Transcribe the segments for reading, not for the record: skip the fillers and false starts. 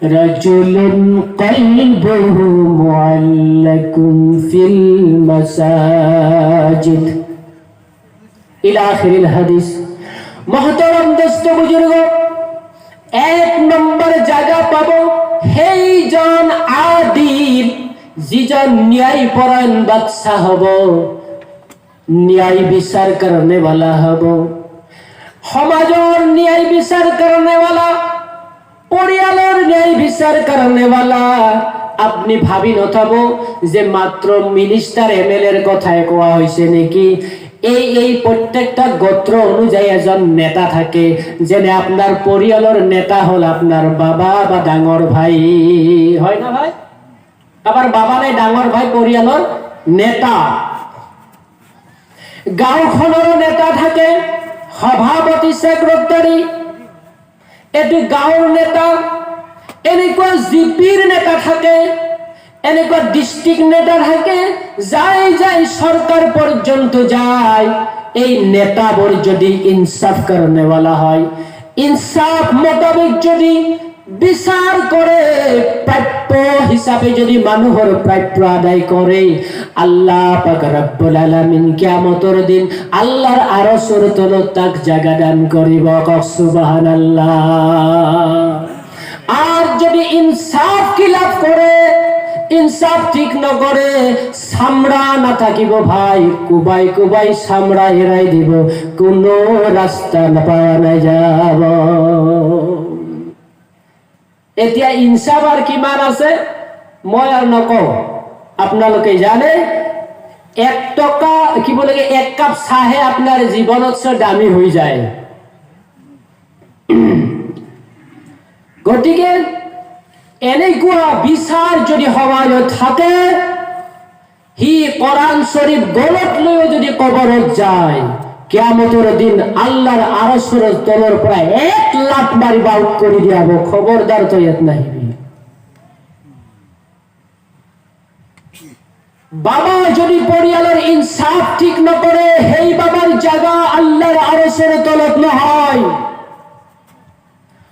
رجل قلبه معلق في المساجد إلى آخر الحديث محترم দোস্ত বুজুর্গ এক নম্বর জায়গা পাবো সেইজন আদিল যিজন ন্যায় পরায়ণ বাদশা হব ন্যায় বিচার করনে वाला হব সমাজৰ ন্যায় বিচার করনে वाला পরিয়ালের ন্যায় বিচার করনে वाला আপনি ভাবি নথাব যে মাত্র মিনিস্টার এমএলএ এর কথাই কোয়া হইছে নাকি এই প্রত্যেকটা গোত্র অনুযায়ী একজন নেতা থাকে যেনে আপনার পরিয়ালের নেতা হল আপনার বাবা বা ডাঙর ভাই হয় না ভাই আবার বাবা নাই ডাঙর ভাই পরিয়ালের নেতা গাঁওখনৰ নেতা থাকে সভাপতি সেক্রেটারি এটি গাঁৱৰ নেতা এনেকুৱা জিপিৰ নেতা থাকে এনেকুৱা ডিস্ট্রিক্ট নেতা থাকে যাই যাই সরকার পর্যন্ত যায় এই নেতাবোৰ যদি ইনসাফ করনে वाला হয় ইনসাফ মোতাবেক যদি বিচার করে প্রাপ্য হিসাবে যদি মানুহৰ প্রাপ্য আদায় করে আল্লাহ পাক রব্বুল আলামিন কিয়ামতের দিন আল্লাহর আরশের তলত তাক জায়গা দান করিব সুবহানাল্লাহ আর যদি ইনসাফ খিলাফ করে ইনসাফ ঠিক ন করে সামরা না থাকিব ভাই কুবাই কুবাই সামরা এরাই দিব কোন রাস্তা না পাওয়া না যাব এতিয়া ইনসাফ আর কিমান আছে মই আর নকও আপোনালোকে জানে 1 টাকা কি বলে 1 কাপ চাহে আপনার জীবনত দামি হয়ে যায় গতিকে এনেকুৱা বিচার যদি সমাজত থাকে হি কোরআন শরীফ গলত লয় যদি কবরত যায় কিয়ামতের দিন আল্লাহর আরশের তলর প্রায় 1 লাখ মারি বাউট করে দিয়াব খবরদার তো এত নাহিবি বাবা যদি পরিয়ালের ইনসাফ ঠিক না করে হেই বাবার জায়গা আল্লাহর আরশের তলত না হয়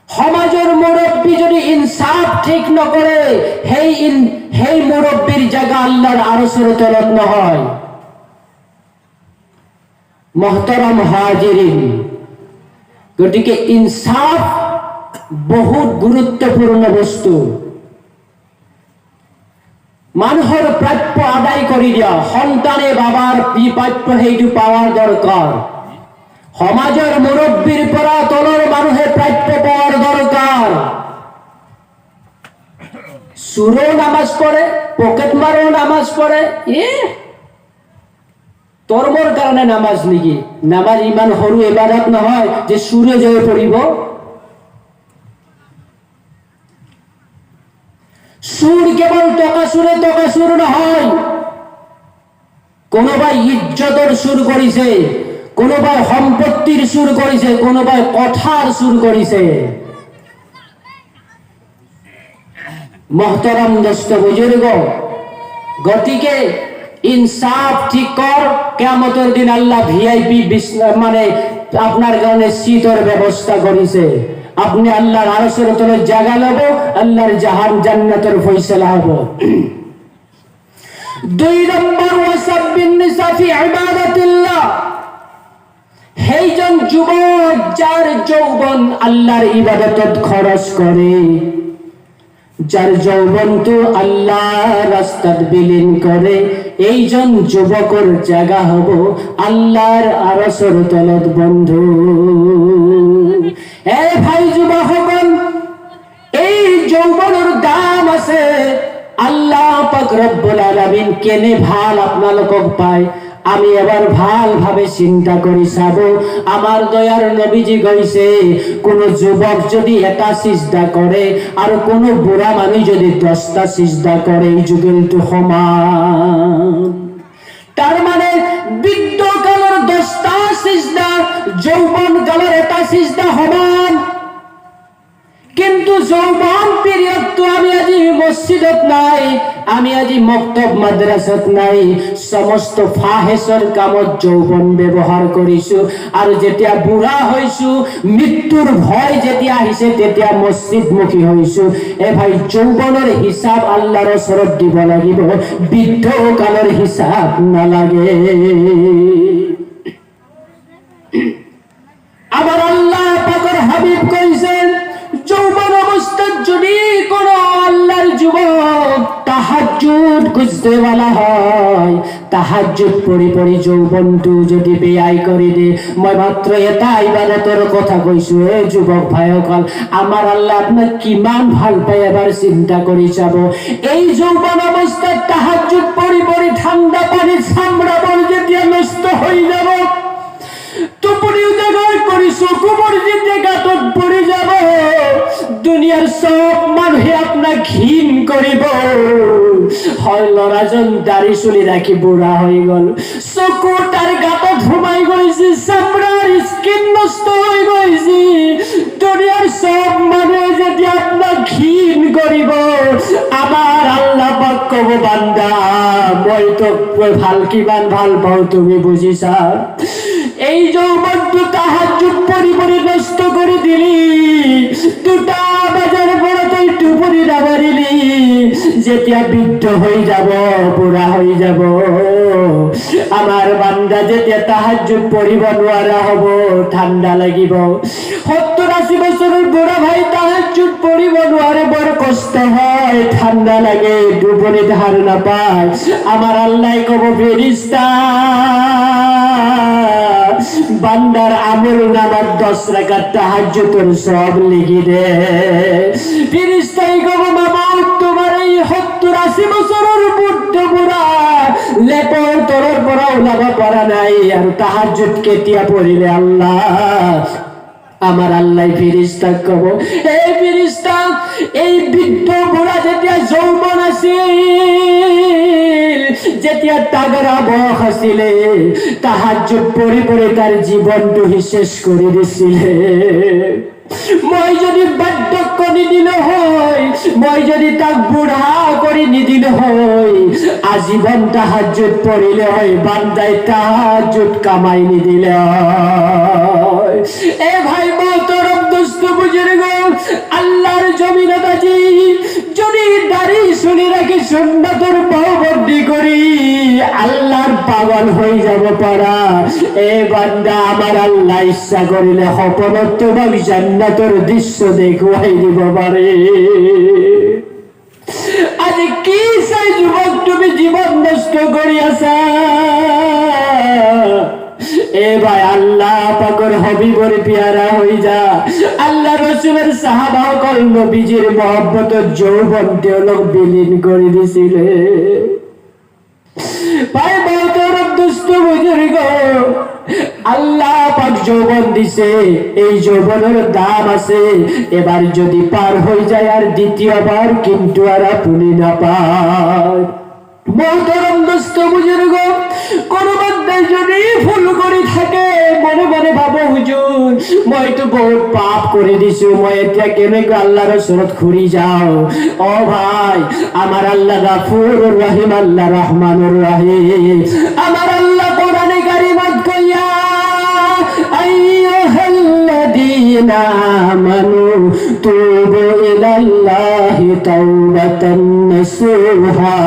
সমাজের মুরব্বী যদি ইনসাফ ঠিক না করে হেই মুরব্বীর জায়গা আল্লাহর আরশের তলত না হয় মোহতারাম হাজিরিন গতিকে ইনসাফ বহুত গুরুত্বপূর্ণ বস্তু মানুহৰ প্রাপ্য আদায় কৰি দিয়া সন্তানে বাবার প্রাপ্য হেইটো পাওয়ার দরকার সমাজের মুরব্বীর পৰা তলৰ মানুহে প্রাপ্য পাওয়ার দরকার সুরো নামাজ পড়ে পকেট মারো নামাজ পড়ে তর্মর কারণে নামাজ নেকি নামাজ ইমান সরু ইবাদত নহয় যে সুরে জয় পড়িব সুর কেবল টকা সুর নহয় কোনোবাই ইজ্জতৰ সুর কৰিছে কোনোবাই সম্পত্তির সুর কৰিছে কোনোবাই কথার সুর কৰিছে মোহতারাম দোস্ত বুজুর্গ গতিকে ইনসাফ ঠিক কর কিয়ামতের দিন আল্লাহ ভিআইপি মানে আপনার কারণে সিটের ব্যবস্থা করেছে আপনি আল্লাহর আরশের তলে জায়গা লব আল্লাহর জান্নাতের ফয়সালা হবে 2 নম্বর ওয়াসাবিন নিসা ফি ইবাদাতিল্লাহ হেইজন যুবক যার যৌবন আল্লাহর ইবাদতত খরচ করে যার যৌবন তো আল্লাহ রাস্তাত বিলীন করে এইজন যুবকর জায়গা হব আল্লাহর আরশের তলত বন্ধু এ ভাই যুবকগণ এই যৌবনের দাম আছে আল্লাহ পাক রব্বুল আলামিন কেনে ভাল আপনালোকক পায় আমি এবার ভালভাবে চিন্তা করি চাব আমার দয়ার নবীজি কইছে কোন যুবক যদি এটা সিজদা করে আর কোন বুড়া মানুষ যদি 10টা সিজদা করে এই যুগেলটো সমান তার মানে বৃদ্ধ কালের 10টা সিজদা যৌবন কালের এটা সিজদা সমান কিন্তু যৌবন পিরিয়ড তো আমি আজি মসজিদত নাই, আমি আজি মক্তব মাদ্রাসাত নাই, সমস্ত ফাহেসর কামত যৌবন ব্যবহার কৰিছো। আৰু যেতিয়া বুঢ়া হৈছো, মৃত্যুৰ ভয় যেতিয়া আহিছে, তেতিয়া মসজিদমুখী হৈছো। ভাই, যৌবনৰ হিচাপ আল্লাহৰ ওচৰত দিব লাগিব, বৃদ্ধ কালৰ হিচাপ নালাগে। আমার আল্লাহ পাকের হাবিব কইছেন, যৌবন অবস্থায় যদি কোন আল্লাহর যুবক তাহাজ্জুদ খুঁজতে वाला হয়, তাহাজ্জুদ পড়ি যৌবনটো যদি ব্যয় করে দে, মই মাত্র এটা ইবাদতৰ কথা কৈছো। এই যুবক ভাইসকল, আমার আল্লাহ আপনার কিমান ভাল পায় এবাৰ চিন্তা কৰি চাব। এই যৌবন অবস্থায় তাহাজ্জুদ পড়ি ঠান্ডা পানির চামড়াবোৰ যেতিয়া নষ্ট হৈ যাব, টুপনিও জাগার করি চকু মসজিদে গাঁতত পড়ে যাব, দুনিয়ার সব মানুহে আপনার ঘিন করিব। হয় লৰাজন দাড়ি চুলি রাখি বুঢ়া হয়ে গল, চকু তার গাঁতত সোমাই গৈছে, চামড়ার স্কিন নষ্ট হয়ে গৈছে, দুনিয়ার সব মানুহে যেতিয়া আপনার ঘিন করিব, আমার আল্লাহ পাক কব, বান্দা মই তোক ভাল কিমান ভাল পাও তুমি বুঝিছা। এই যৌবনটো তাহাজ্জুদ পড়ি নষ্ট করে দিলি, 2টা বাজার পরে তুই টুপনি নামারিলি, যেতিয়া বৃদ্ধ হয়ে যাব, বুঢ়া হয়ে যাব, আমার বান্দা যেতিয়া তাহাজ্জুদ পড়িব নোৱাৰা হব, ঠান্ডা লাগিব। 70-80 বছরের বুঢ়া ভাই তাহাজ্জুদ পড়িব নোৱাৰে, বড় কষ্ট হয়, ঠান্ডা লাগে, টুপনি ধার না পায়। আমার আল্লাহ কব, ফেরেশতা বান্দার আমল নামার 10 রাকাত তাহাজ্জুদের সব লিখি দে। ফেরেশতাই কব, বাবা তোমার এই 70-80 বছরের বুদ্ধ বুঢ়া লেপর তরর পরা ওলাব পারা নাই, আর তাহাজ্জুদ কেতিয়া পড়িলে আল্লাহ? আমার আল্লাহ ফেরেশতা কব, এই ফেরেশতা, এই বৃদ্ধ বুঢ়া যেতিয়া যৌবন আছিল, যেতিয়া তাগৰা বয়স আছিলে, তাহাজ্জুদ পড়ি তার জীবনটো শেষ করে দিছিলে। মই যদি বার্ধক্য নিদিল হয়, মই যদি তাক বুঢ়া করে নিদিল হয়, আজীবন তাহাজ্জুদ পড়িলে হয়, বান্দাই তাহাজ্জুদ কামাই নিদিলে হয়। এ ভাই মোহতরম দোস্ত বুজুর্গ, আল্লাহর জমিনত আজি যদি দাড়ি চুলি রাখি সুন্নতর পাবন্দি করি আল্লাহর পাগল হয়ে যাব পারা। এ বান্দা, আমার আল্লাহ ইচ্ছা করিলে সপনত তোমাক জান্নাতের দৃশ্য দেখুৱাই দিব পারে। আজি কি চাই যুবক তুমি জীবন নষ্ট কৰি আছা? এ ভাই, আল্লাহ পাকের হাবিবের পিয়ারা হয়ে যা। আল্লাহ রাসূলের সাহাবা সকল নবীজির মহব্বতের যৌবন তেওঁলোক বিলীন করে দিছিলে। ভাই মোহতরম দোস্ত বুজুর্গ, আল্লাহ পাক যৌবন দিছে, এই যৌবনের দাম আছে। এবার যদি পার হয়ে যায় আর দ্বিতীয়বার কিন্তু আর আপনি না পায়। মোহতরম দোস্ত বুজুর্গ, কোন বান্দায় যদি ভুল করে থাকে, মনে মনে ভাবো, হুজুর মই তো বহুত পাপ করে দিছো, মই এতিয়া কেনেকৈ আল্লাহর ওচৰত ঘুরি যাও। ও ভাই, আমার আল্লাহ গাফুরুর রহিম, আল্লাহ রহমানুর রহিম। আমার আল্লাহ কোরআনে কারিমত কইয়া, আইয়ুহাল্লাযীনা আমানু তুবু ইলাল্লাহি তাওবাতান নাসুহা।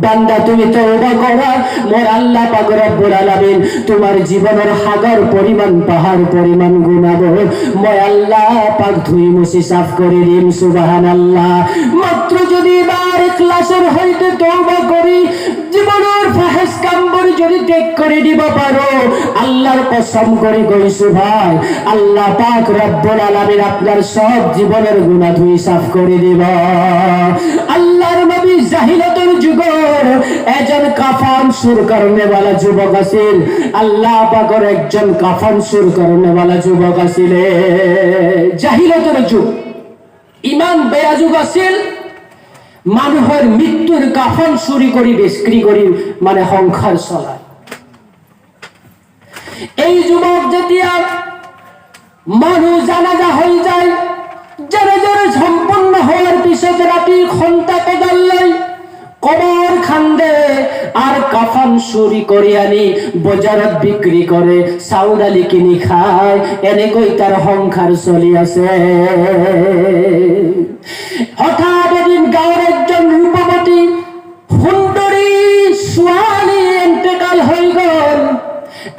বান্দা তুমি তওবা করো, মোর আল্লাহ পাক রব্বুল আলামিন তোমার জীবনের হাজার পরিমাণ পাহাড় পরিমাণ গুনাহ মই আল্লাহ পাক ধুই মুছি সাফ করে দিম। সুবহানাল্লাহ। মাত্র যদি এবার ইখলাসের হইতে তওবা করি, জীবনের ফাহেশ কামবোৰ যদি ত্যাগ করে দিব পারো, আল্লাহর কসম করে কইছো ভাই, আল্লাহ পাক রব্বুল আলামিন আপনার সব জীবনের গুনাহ ধুই সাফ করে দিব। আল্লাহর নবী জাহিলাতের যুগের একজন কাফন সুর করনে वाला যুবক আছিল। আল্লাহ পাকের একজন কাফন সুর করনে वाला যুবক আছিল। জাহিলাতের যুগ, ইমান বেয়া যুগ আছিল। মানুষের মৃত্যুর কাফন চুরি করি বিক্রি করি মানে সংসার চলায়। এই যুবক যেতিয়া মানুষ জানাজা হয়ে যায়, লাঠি খন্তা কোদাল লাই কবর খান্দে আর কাফন চুরি কৰি আনি বজাৰত বিক্রি করে চাউল কিনি খায় এনেকৈ তার সংসার চলি আছে। হঠাৎ এদিন গাঁৱৰ একজন ৰূপৱতী সুন্দরী ছোৱালী এন্তেকাল হৈ গল।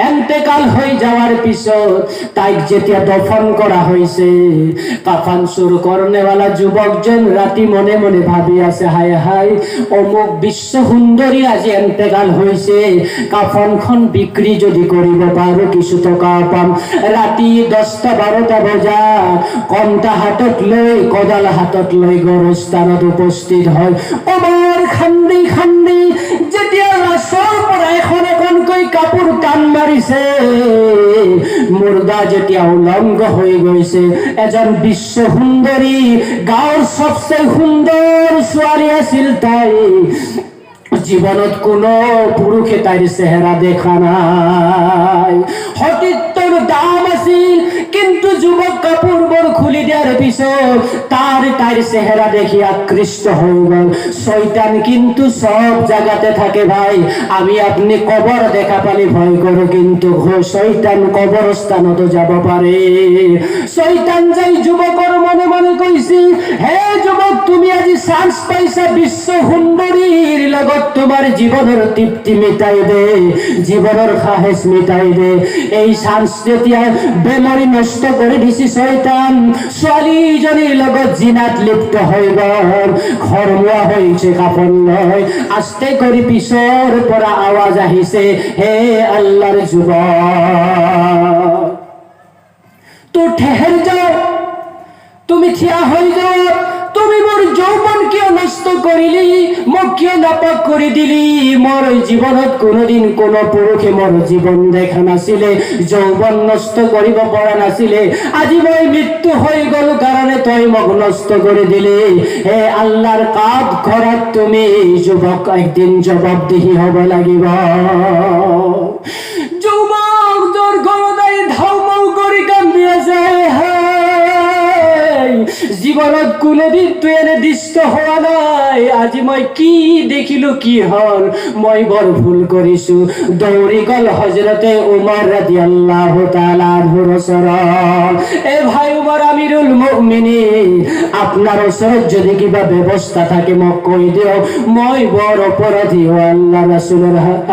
এন্তেকাল হয়ে যাওয়ার পিছত তাইক যেতিয়া দফন করা হয়েছে, কাফন চুর করনেওয়ালা যুবকজন রাতি মনে মনে ভাবি আছে, হায় হায় অমুক বিশ্ব সুন্দরী আজি এন্তেকাল হয়েছে, কাফনখন বিক্রি যদি করিব পারো কিছু টকা পাম। রাতি 10টা-12টা বজা কণ্টা হাতত লৈ কদাল হাতত লৈ গরস্থানত উপস্থিত হয়। অমৰ খান্দি খান্দি যেতিয়া লাশৰ পৰা এখন এখনকৈ কাপোৰ টান মাৰিছে, মুৰ্দা যেতিয়া উলংগ হৈ গৈছে, এজন বিশ্ব সুন্দরী গাঁৱৰ সবচে সুন্দর ছোৱালী আছিল তাই। জীবনত কোনো পুরুষে তাইর চেহারা দেখা নাই। সতীত্বর দাম আছিল, কিন্তু যুবক কাপড় খুলি দেওয়ার পিছত তাইর চেহারা দেখি আকৃষ্ট হয়ে গেল। শয়তান কিন্তু সব জায়গাতে থাকে ভাই। আমি আপনি কবর দেখা পালি ভয় করো, কিন্তু শয়তান কবরস্থানত যাব পারে। শয়তান যাই যুবকর মনে মনে কইছি, হে যুবক তুমি আজি চান্স পাইছা বিশ্ব সুন্দরীর লগত তোমার জীবনের তৃপ্তি মিটাই দে, জীবনের খাহেস মিটাই দে। এই চান্স যেতিয়া বেমারি নষ্ট করে দিছি শয়তান, ছোৱালীজনীৰ লগত জিনাত লিপ্ত হৈ গল। ঘৰমুৱা হৈছে কাপন লৈ, আস্তে কৰি পিছৰ পৰা আৱাজ আহিছে, হে আল্লাহর যুবক তো ঠেহের যাও, তুমি থিয়া হৈ যাও। তুমি মোর যৌবন কিয় নষ্ট করিলি, মোক কিয় নাপাক কৰি দিলি। মোর জীবনত কোনোদিন কোনো পুৰুষে মোর জীবন দেখা নাছিলে, যৌবন নষ্ট কৰিব পৰা নাছিলে। আজি মই মৃত্যু হৈ গল কাৰণে তই মোক নষ্ট কৰি দিলি। হে আল্লাহর কাঠ ঘৰত তুমি যুৱক একদিন জবাবদিহি হ'ব লাগিব। যুৱক তোর গরদাই ধাউমাউ কৰি কান্দি আছে, জীবনত কোনোদিন তুই এনে দৃষ্ট হওয়া নাই। আজি মই কি দেখিলো, কি হল, মই বৰ ভুল কৰিছো। দৌৰি গল হজরতে উমর রাদিয়াল্লাহু তাআলা আনহুর ওচৰত। এ ভাই উমর আমিরুল মুমিনিন, আপনার ওচৰত যদি কিবা ব্যবস্থা থাকে মোক কৈ দিও, মই বৰ অপরাধী।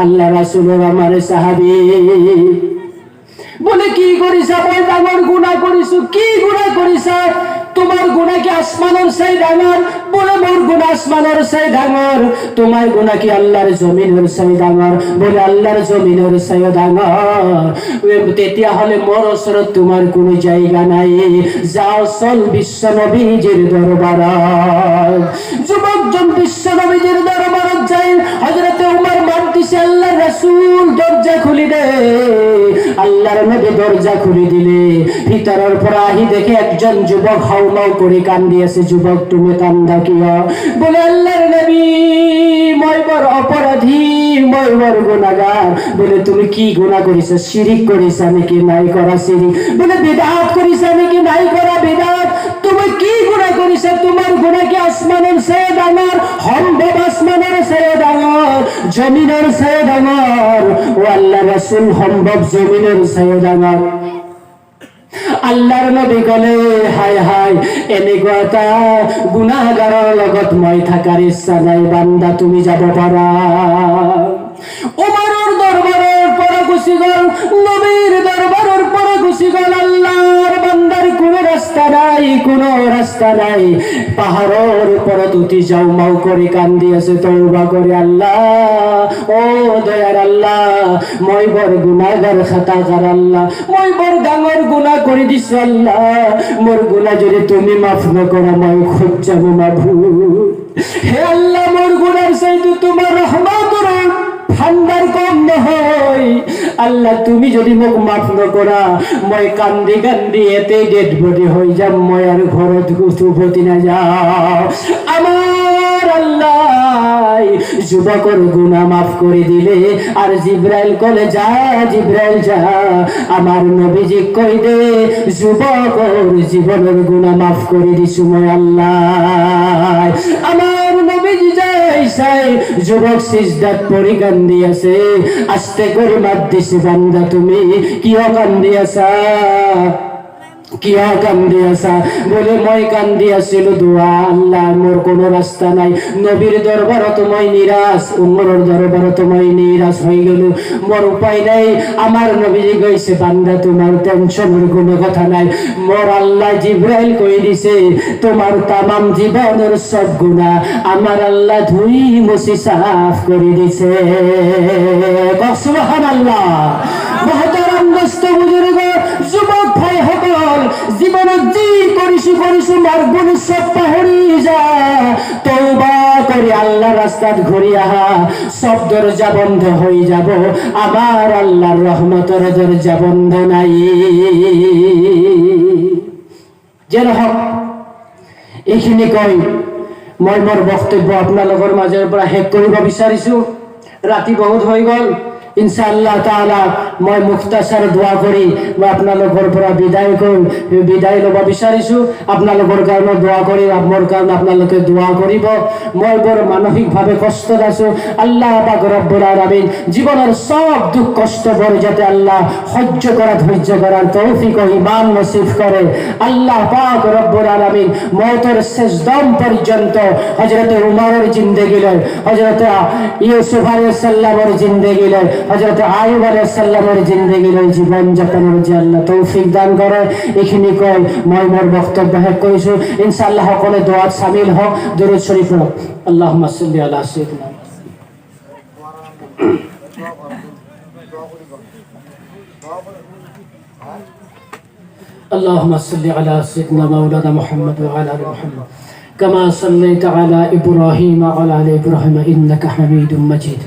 আল্লাহ রাসূলের আমার সাহাবী বলে, কি করিছা? মই ডাঙর গুনাহ করিছো। কি গুনাহ করিছা? তোমার গুনাহ কি আসমানের চাই ডাঙর? বলে মোর গুনাহ আসমানের চাই ডাঙর। তোমার গুনাহ কি আল্লাহর জমিনের চাই ডাঙর? বলে আল্লাহর জমিনের চাই ডাঙর। তেতিয়া হলে মোর ওচৰত তোমার কোনো জায়গা নাই। যাও চল বিশ্ব নবীজির দরবারত। যুবকজন বিশ্ব নবীজির দরবারত যাই। হযরতে উমর মার দিছে, আল্লাহর রাসূল দরজা খুলি দে। আল্লাহর নবী দরজা খুলি দিলে ভিতরের পর আহি দেখে একজন যুবক হাউমাউ করে কান্দি আছে। যুবক তুমি কান্দা কিয়া? বলে আল্লাহর নবী মই বড় অপরাধী, মই বড় গুনাহগার। বলে তুমি কি গুনাহ করিছো? শিরিক করিছা নাকি নাই করা শিরিক? বলে বিদআত করিছা নাকি নাই করা বিদআত? তুমি কি গুনাহ করিছো? তোমার গুনাহ কি আসমানের চেয়ে ডাঙর? সম্ভব আসমানের চেয়ে ডাঙর, জমিনের চেয়ে ডাঙর। ও আল্লাহর রাসূল সম্ভব জমিনের চেয়ে ডাঙর। আল্লাহর নবী গলে, হায় হায় এনেকুৱা এটা গুনাহগাৰৰ লগত মই থাকাৰ ইচ্ছা নাই, বান্দা তুমি যাব পাৰা। উমৰৰ দৰবাৰৰ পৰা গুচি গল, নবীৰ দৰবাৰৰ পৰা গুচি গল। আল্লাহর বান্দার কোনো রাস্তা নাই, কোনো রাস্তা নাই। পাহাড়ের উপরত উঠি যাও মাও করে কান্দি আছে, তওবা করে, আল্লাহ ও দয়ার আল্লাহ, মই বড় গুনাহগার খাতাগার আল্লাহ, মই বড় ডাঙর গুনাহ করে দিছো আল্লাহ। মোর গুনাহ যদি তুমি মাফ না করো, মই খুব যাব মাবুদ। হে আল্লাহ, মোর গুনার চাইতে তোমার রহমতের ভান্ডার কম নহয়। আল্লাহ তুমি যদি মোক মাফ নকৰা, মই কান্দি কান্দি এতে ডেড বডি হৈ যাম, মই আর ঘৰত উভতি না যাও। আমার আল্লাহ যায়, যুবকের গুনাহ মাফ করে দিলে আর জিব্রাইল কলে যা, জিব্রাইল যা আমার নবীজি কই দে যুবকের জীবনের গুনাহ মাফ করে দিছু মই আল্লাহ। আমার নবীজি যাই যুবক সিজদাত পড়ি কান্দি আছে, আস্তে করে মাত দিছে বান্দা তুমি কিয় কান্দি আছা, কিয়া কান্দি আসা বলে মই কান্দি আসিল দোয়া আল্লাহ মোর কোনো রাস্তা নাই, নবীর দরবারত মই নিরাশ, উমরের দরবারত মই নিরাশ হয়ে গেল, মোর উপায় নাই। আমার নবীজি কইছে বান্দা তোমার টেনশনের কোনো কথা নাই, মোর আল্লাহ জিব্রাইল কই দিছে তোমার তামাম জীবনের সব গুনাহ আমার আল্লাহ ধুই মুছি সাফ করে দিছে। সুবহানাল্লাহ। মহতারাম দোস্ত বুজুর্গ যুবক ভাই সকল, জীবনত যি কৰিছো মাৰ্গুণ সব পাহৰি যা, তওবা কৰি আল্লাহ রাস্তাত ঘূৰি আহা, সব দরজা বন্ধ হয়ে যাব, আমার আল্লাহর রহমতের দরজা বন্ধ নাই। যেন হক এইখিনি কই মই মোৰ বক্তব্য আপোনালোকৰ মাজৰ পৰা শেষ কৰিব বিচাৰিছো। ৰাতি বহুত হৈ গ'ল, ইনশাআল্লাহ তাআলা মই মুখতাসার দোয়া করি মই আপোনালোকৰ পৰা বিদায় ল'ব বিচাৰিছো। আপোনালোকৰ কাৰণে দোয়া কৰি, মোৰ কাৰণে আপোনালোকে দোয়া কৰিব। মই বৰ মানসিকভাৱে কষ্টত আছো, আল্লাহ পাক ৰব্বুল আলামিন জীবনের সব দুঃখ কষ্টবোৰ যাতে আল্লাহ সহ্য করা ধৈর্য করার তৌফিক ও ঈমান নসিব করে। আল্লাহ পাক রব্বুল আলামিন মওতের শেষ দম পর্যন্ত হযরত উমরের জিন্দেগি লয়, হযরত ইউসুফ আলাইহিস সালামের জিন্দেগি লয়, হযরত আইয়ুব আলাইহিস সালামের জিন্দেগি লয় জীবন যাপনের যে আল্লাহ তৌফিক দান করে। এখানে কই মই মোর বক্তব্য শেষ কৰিছো। ইনশাআল্লাহ সকলে দোয়াত শামিল হওক, দরুদ শরীফ পড়ো। আল্লাহুম্মা সাল্লি আলা সাইয়্যিদিনা اللهم صل على سيدنا مولانا محمد وعلى ال محمد كما صليت على ابراهيم وعلى ال ابراهيم انك حميد مجيد.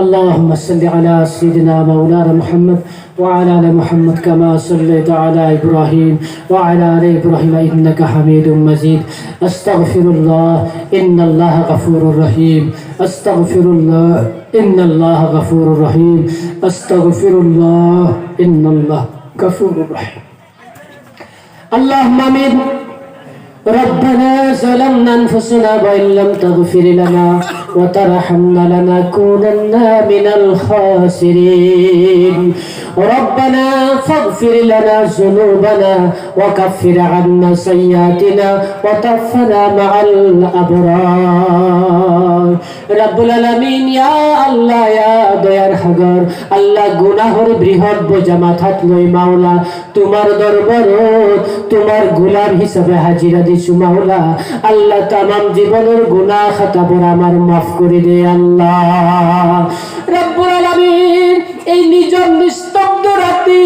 اللهم صل على سيدنا مولانا محمد وعلى ال محمد كما صليت على ابراهيم وعلى ال ابراهيم انك حميد مجيد. استغفر الله ان الله غفور رحيم. استغفر الله ان الله غفور رحيم. استغفر الله ان الله غفور رحيم. اللهم آمين. ربنا ظلمنا أنفسنا وإن لم تغفر لنا وترحمنا لنكونن من الخاسرين. ربنا فاغفر لنا ذنوبنا وكفر عنا سيئاتنا وتوفنا مع الأبرار. رب العالمين يا الله يا দয়ার সাগর আল্লাহ, গুনাহর বৃহৎ বোঝা মাথাত লই মাওলা তোমার দরবারত তোমার গোলাম হিসাবে হাজিরা দিছু মাওলা। আল্লাহ তামাম জীবনের গুনাহ খাতাবোৰ আমার মাফ করে দে আল্লাহ। রব্বুল আলামিন এই নিজম নিস্তব্ধ রাতি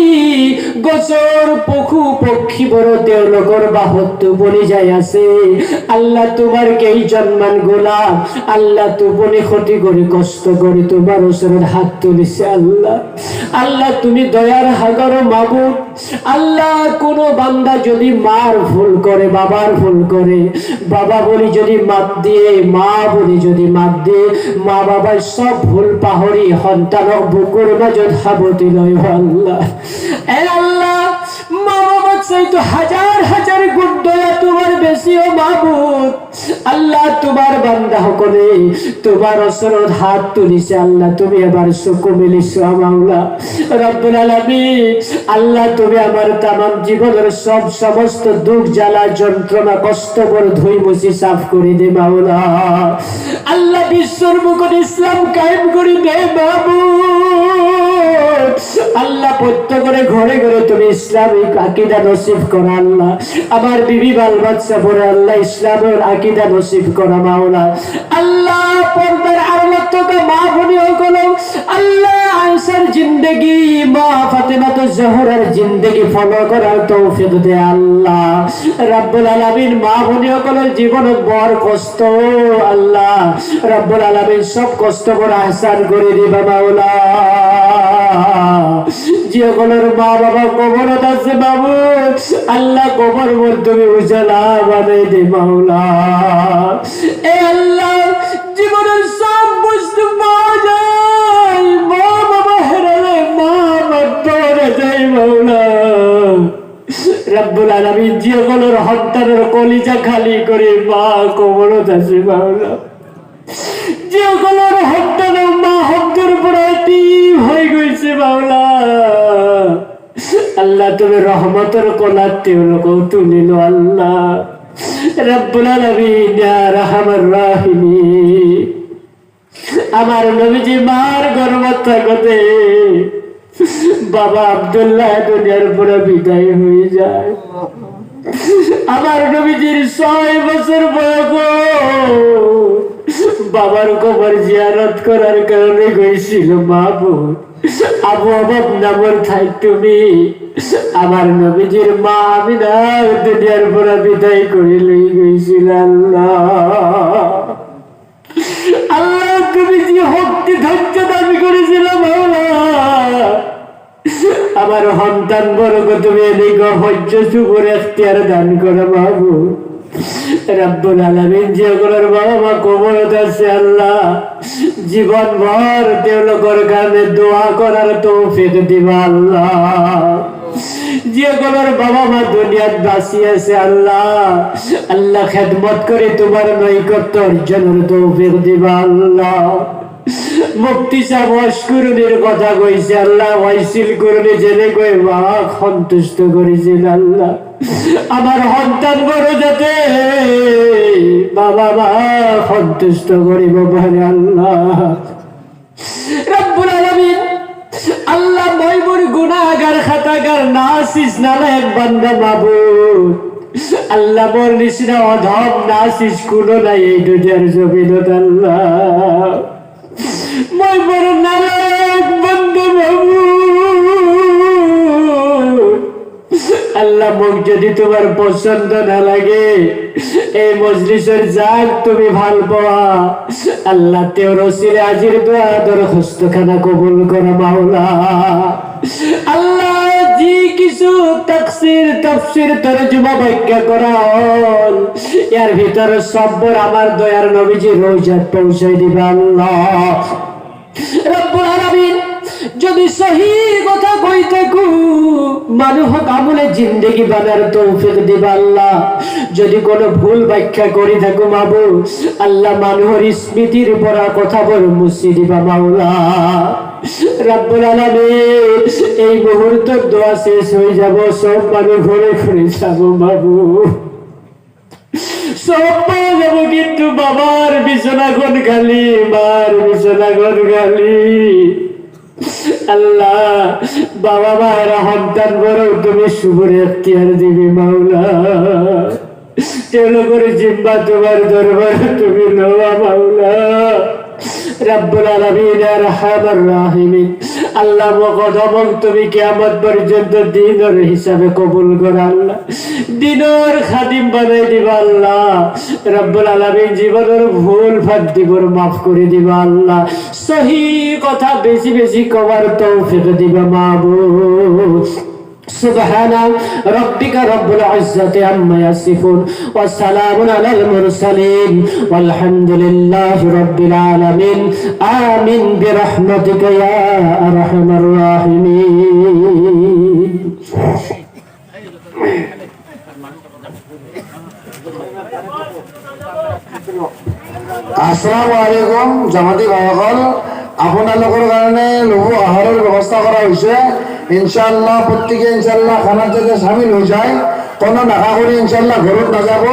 গছৰ পশু পক্ষীবোৰ তেওঁলোকৰ বাহত বলি যাই আছে আল্লাহ, তোমার কেইজনমান গোলাম আল্লাহ টোপনি ক্ষতি করে কষ্ট করে তোমার ওচৰত হাত তুলিছে আল্লাহ। আল্লাহ তুমি দয়ার সাগর মাবুদ আল্লাহ, কোন বান্দা যদি মার ভুল করে, বাবার ভুল করে, বাবা বলি যদি মাত দিয়ে, মা বলি যদি মাত দিয়ে, মা বাবার সব ভুল পাহরি সন্তানক বুকুর মাজত সাবতি লয় আল্লাহ। এ আল্লাহ, মা বাবার চাইতো হাজার হাজার গুণ দয়া তোমার বেশিও মাবুদ আল্লাহ। তোমার বান্দা সকলে তোমার ওচৰত হাত তুলিছে আল্লাহ, তুমি এবার চকু মেলিছো মাওলা। রব্বুল আলামিন আল্লাহ, তুমি আমার তামাম জীবনের সব সমস্ত দুঃখ জ্বালা যন্ত্রণা কষ্টবোৰ ধুই মুছি সাফ করে দে মাওলা। আল্লাহ, বিশ্বর বুকত ইসলাম কায়েম করে দে মাবুদ আল্লাহ। প্রত্যেকের ঘরে ঘরে তুমি ইসলামিক আকীদা নসিব করা আল্লাহ। আমার বিবি বাল বাচ্চা পরে আল্লাহ ইসলামের আকীদা নসিব করা মাওলা। আল্লাহ, পর্দার আড়ালত থেকে মা বোনি হলো আল্লাহ, আয়েশার জিন্দেগি, মা ফাতেমাতুজ জোহরার জিন্দেগি ফলো করার তৌফিক দে আল্লাহ। রব্বুল আলামিন মা বোনি সকলের জীবনত বড় কষ্ট আল্লাহ, রব্বুল আলামিন সব কষ্ট করে আহসান করে দিবা মাওলা। যেগুলোর মা বাবা কবরত আছে মাবুদ আল্লাহ, কবর মোর তুমি উজালা বানাই দে মাওলা। এ আল্লাহ, জীবনের সন্তানের কলিজা খালি করে মা কবরত আছে মাওলা, যেগুলোর হত্যার মা হত্যার পরে হয়ে গেছে মাওলা, আল্লাহ তুমি রহমতের কোলাতে লোক তুলিল আল্লাহ রব্বুল আলামিন ইয়া রাহমার রাহিমিন। আমার নবীজি মার গর্ভত থাকতে বাবা আব্দুল্লাহ দুনিয়ার পরে বিদায় হয়ে যায়। আমার নবীজির 6 বছর বয়স বাবার কবর জিয়ারত করার কারণে গেছিল মাহবুব আবু আবাব নামর থাই তুমি আমার নবীজির মা আমিনা দুনিয়ার পরে বিদায় করে লই গেছিল। আল্লাহ তুমি যে শক্তি ধৈর্য দাবি করেছিলাম আমার সন্তান বর্গ তুমি এদিকে সহ্য সুবর এখতিয়ার দান করো মাহবুব রব্বুল আলামিন। যেগুলোর বাবা মা কবরত আছে আল্লাহ জীবন ভর তেওঁলোকৰ কারণে দোয়া করার তৌফিক দিবা আল্লাহ। যেগুলোর বাবা মা দুনিয়াত বাঁচি আছে আল্লাহ আল্লাহ খেদমত করে তোমার নৈকট্য অর্জনের তৌফিক দিবা আল্লাহ। মুফতি সাহেব অস্কুরুনির কথা কইছে আল্লাহ, ওয়াইসিল করুনি জেনে কই মা সন্তুষ্ট করেছিল আল্লাহ। আমার সন্তান বড় যাতে বাবা মা সন্তুষ্ট করিব পারে আল্লাহ রব্বুল আলামিন। আল্লাহ মই মোর গুনাহগার খাতাগার নাসিস নালায়েক বান্দা মাবুদ আল্লাহ মোর নিচিনা অধম নাসিস কোনো নাই এই দুনিয়ার জমিনত আল্লাহ। মই বড় নালায়েক বান্দা মাবুদ আল্লাহ মোক যদি তোমার পছন্দ না লাগে এই মজলিসের জাগ তুমি ভাল পাওয়া আল্লাহ তেওর ওসিলে আজির দোয়া দরখাস্ত খানা কবুল করো মাওলা। আল্লাহ জি কিছু তাফসীর তাফসীর তরজমা ব্যাখ্যা করা হল এর ভিতরে সবর আমার দয়ার নবীজি রওজাত পৌঁছাই দিবা আল্লাহ রব্বুল আলামিন। যদি সহি কথা কই থাকু মানুষ আমলে জিন্দেগি বানার তৌফিক দিবা আল্লাহ। যদি কোনো ভুল ব্যাখ্যা করি থাকু মাবুদ আল্লাহ মানুষের স্মৃতির পড়া কথা বল মুছি দিবা মাওলা রব্বুল আলামিন। এই মুহূর্তে দোয়া শেষ হয়ে যাব, সব মানুষ ঘরে ঘরে যাব মাবুদ, সব পাওয়া যাবো কিন্তু বাবার বিছানা ঘর খালি, মার বিছানা ঘর খালি। আল্লাহ বাবা মায়েরা সন্তান বড় তুমি শুভর এখতিয়ার দিবি মাওলা। তেওঁলোকৰ জিম্মা তোমার দরবারে তুমি লওয়া মাওলা রব্বুল আলামিন ইয়া রাহমার রাহিমিন। আল্লাহ মুকদ্দম তুমি কিয়ামত পর্যন্ত দিনের হিসাবে কবুল কর আল্লাহ, দিনের খাদিম বানাই দিবা আল্লাহ রব্বুল আলামিন। জীবনের ভুল ফাঁদিবর মাফ করে দিবা আল্লাহ, সহি কথা বেশি বেশি কবার তৌফিক দিবা মাবুদ। سبحان ربك رب العزة عما يصفون والسلام على المرسلين والحمد لله رب العالمين آمين برحمتك يا أرحم الراحمين. আসসালামু আলাইকুম জামাতি ভাইসকল, আপোনালোকৰ কাৰণে লঘু আহাৰৰ ব্যৱস্থা কৰা হৈছে। ইনশাআল্লাহ প্ৰত্যেকে ইনশাআল্লাহ খানাত যাতে সামিল হৈ যায়, কোনো নাখা কৰি ইনশাআল্লাহ ঘৰত নাযাব।